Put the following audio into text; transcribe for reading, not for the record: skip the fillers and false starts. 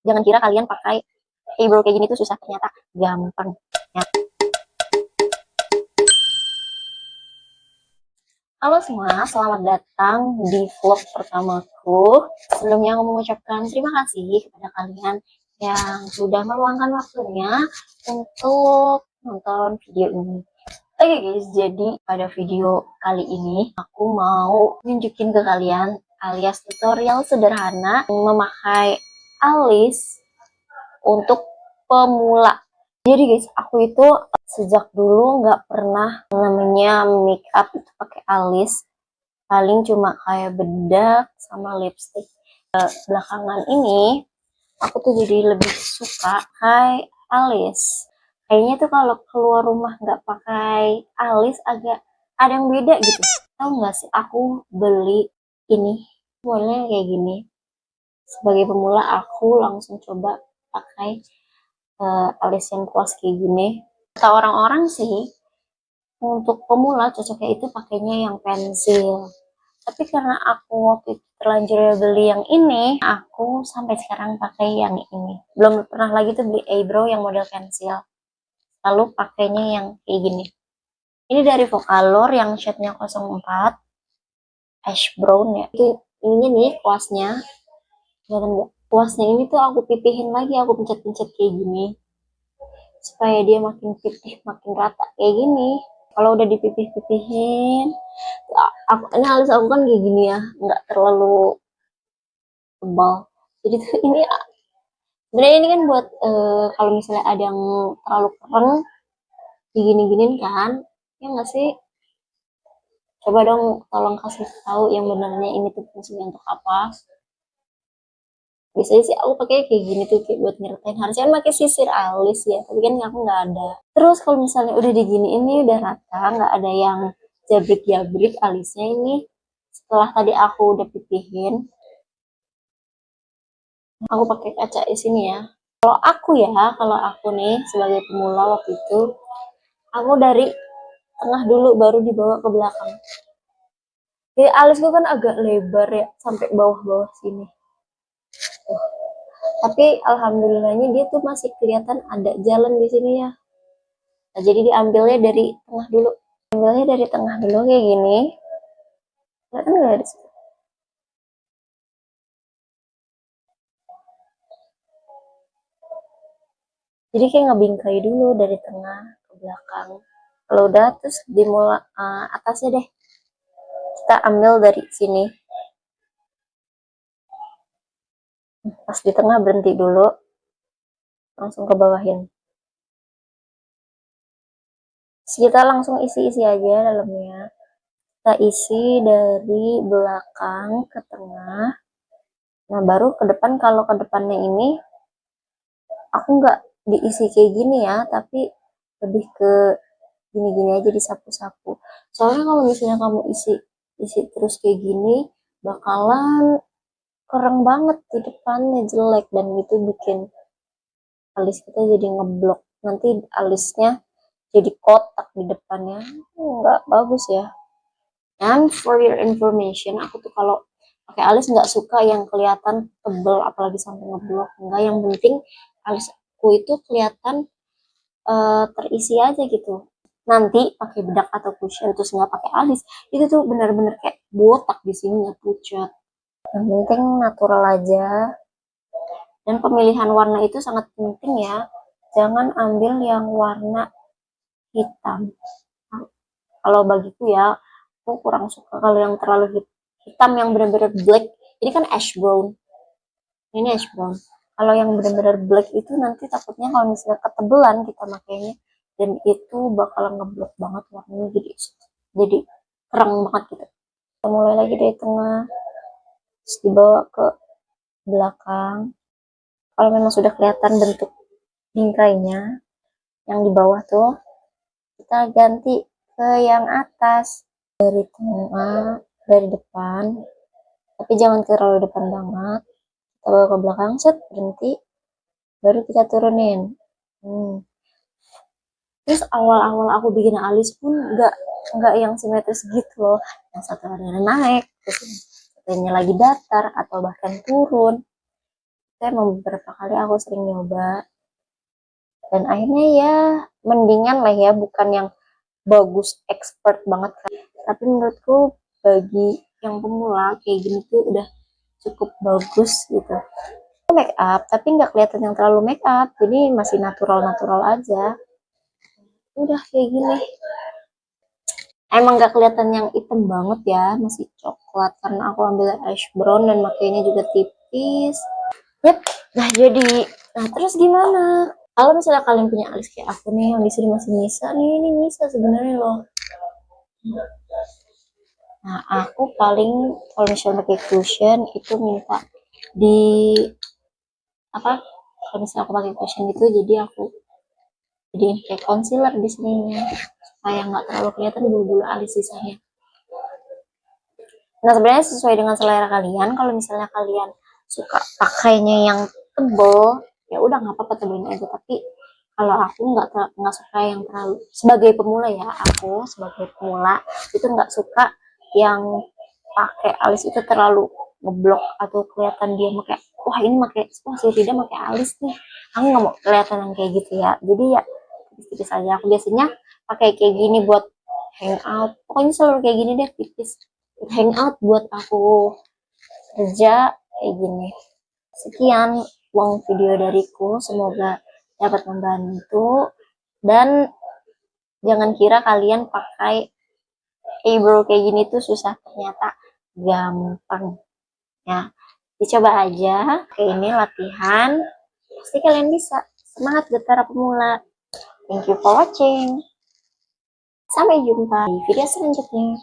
Jangan kira kalian pakai eyebrow kayak gini tuh susah, ternyata gampang ya. Halo semua, selamat datang di vlog pertamaku. Sebelumnya aku mengucapkan terima kasih kepada kalian yang sudah meluangkan waktunya untuk nonton video ini. Oke guys, jadi pada video kali ini aku mau nunjukin ke kalian alias tutorial sederhana memakai alis untuk pemula. Jadi guys, aku itu sejak dulu nggak pernah namanya make up itu pakai alis. Paling cuma kayak bedak sama lipstick. Belakangan ini aku tuh jadi lebih suka pakai alis. Kayaknya tuh kalau keluar rumah nggak pakai alis agak ada yang beda gitu. Tahu nggak sih, aku beli ini modelnya kayak gini. Sebagai pemula aku langsung coba pakai alis yang kuas kayak gini. Kata orang-orang sih untuk pemula cocoknya itu pakainya yang pensil. Tapi karena aku waktu itu terlanjur beli yang ini, aku sampai sekarang pakai yang ini. Belum pernah lagi tuh beli eyebrow yang model pensil. Lalu pakainya yang kayak gini. Ini dari Vocalor yang shade-nya 04 ash brown ya. Ininya nih kuasnya. Kelihatan nggak? Kuasnya ini tuh aku pipihin lagi, aku pencet-pencet kayak gini. Supaya dia makin pipih, makin rata kayak gini. Kalau udah dipipih-pipihin, ini alis aku kan kayak gini ya, nggak terlalu tebal. Jadi tuh ini sebenarnya ini kan buat kalau misalnya ada yang terlalu keren, digini-giniin kan, ya nggak sih? Coba dong tolong kasih tahu yang benarnya ini tuh fungsinya untuk apa. Biasanya sih aku pakai kayak gini tuh kayak buat nyertain, harusnya kan pakai sisir alis ya, tapi kan aku nggak ada. Terus kalau misalnya udah digini ini udah rata, nggak ada yang jabrik-jabrik alisnya ini. Setelah tadi aku udah pipihin, aku pakai kaca di sini ya. Kalau aku nih sebagai pemula waktu itu, aku dari tengah dulu baru dibawa ke belakang. Jadi alisku kan agak lebar ya sampai bawah-bawah sini. Tapi alhamdulillahnya dia tuh masih kelihatan ada jalan di sini ya. Nah, jadi diambilnya dari tengah dulu. Ambilnya dari tengah dulu kayak gini. Kelihatan nggak di situ? Jadi kayak ngebingkai dulu dari tengah ke belakang. Kalau udah terus dimulai atasnya deh. Kita ambil dari sini. Pas di tengah berhenti dulu. Langsung ke bawahin. Kita langsung isi-isi aja dalamnya. Kita isi dari belakang ke tengah. Nah baru ke depan, kalau ke depannya ini aku nggak diisi kayak gini ya, tapi lebih ke gini-gini aja, disapu-sapu. Soalnya kalau misalnya kamu isi terus kayak gini, bakalan keren banget di depannya, jelek, dan itu bikin alis kita jadi ngeblok. Nanti alisnya jadi kotak di depannya, nggak bagus ya. And for your information, aku tuh kalau pakai alis nggak suka yang kelihatan tebel, apalagi sampai ngeblok. Enggak, yang penting alisku itu kelihatan terisi aja gitu. Nanti pakai bedak atau cushion terus nggak pakai alis, itu tuh benar-benar kayak botak di sini ya, pucat. Yang penting natural aja. Dan pemilihan warna itu sangat penting ya. Jangan ambil yang warna hitam. Kalau bagiku ya, aku kurang suka kalau yang terlalu hitam yang benar-benar black. Ini kan ash brown. Ini ash brown. Kalau yang benar-benar black itu nanti takutnya kalau misalnya ketebelan kita makainya, dan itu bakalan ngeblok banget warnanya, jadi terang banget gitu. Kita mulai lagi dari tengah, terus dibawa ke belakang. Kalau memang sudah kelihatan bentuk bingkainya yang di bawah tuh, kita ganti ke yang atas. Dari tengah, dari depan, tapi jangan terlalu depan banget. Kita bawa ke belakang, set, berhenti, baru kita turunin. Terus awal-awal aku bikin alis pun nggak yang simetris gitu loh. Yang satu ada naik, terus satunya lagi datar atau bahkan turun. emang beberapa kali aku sering nyoba dan akhirnya ya mendingan lah ya, bukan yang bagus expert banget kan. Tapi menurutku bagi yang pemula kayak gini tuh udah cukup bagus gitu. Make up tapi nggak kelihatan yang terlalu make up, jadi masih natural-natural aja. Udah kayak gini. Emang nggak kelihatan yang hitam banget ya, masih coklat karena aku ambil ash brown dan makainya juga tipis. Yep, nah jadi, nah terus gimana? Kalau misalnya kalian punya alis kayak aku nih, yang di sini masih nyisa nih, ini nyisa sebenarnya loh. Nah, aku paling kalau misalnya pakai cushion itu minta di apa? Kalau misalnya aku pakai cushion itu, jadi aku jadiin kayak concealer di sininya supaya nggak terlalu kelihatan bulu-bulu alis sisanya. Nah, sebenarnya sesuai dengan selera kalian. Kalau misalnya kalian suka pakainya yang tebel, ya udah nggak apa-apa tebelin aja. Tapi kalau aku nggak suka yang terlalu, sebagai pemula ya, aku sebagai pemula itu nggak suka yang pakai alis itu terlalu ngeblok atau kelihatan dia pakai, wah ini pakai, wah si Rida pakai alis nih. Aku nggak mau kelihatan yang kayak gitu ya. Jadi ya tipis-tipis aja. Aku biasanya pakai kayak gini buat hangout. Pokoknya selalu kayak gini deh, tipis hangout buat aku kerja kayak gini. Sekian uang video dariku, semoga dapat membantu dan jangan kira kalian pakai eyebrow kayak gini tuh susah, ternyata gampang ya. Dicoba aja. Oke, ini latihan, pasti kalian bisa. Semangat Getara Pemula. Thank you for watching. Sampai jumpa di video selanjutnya.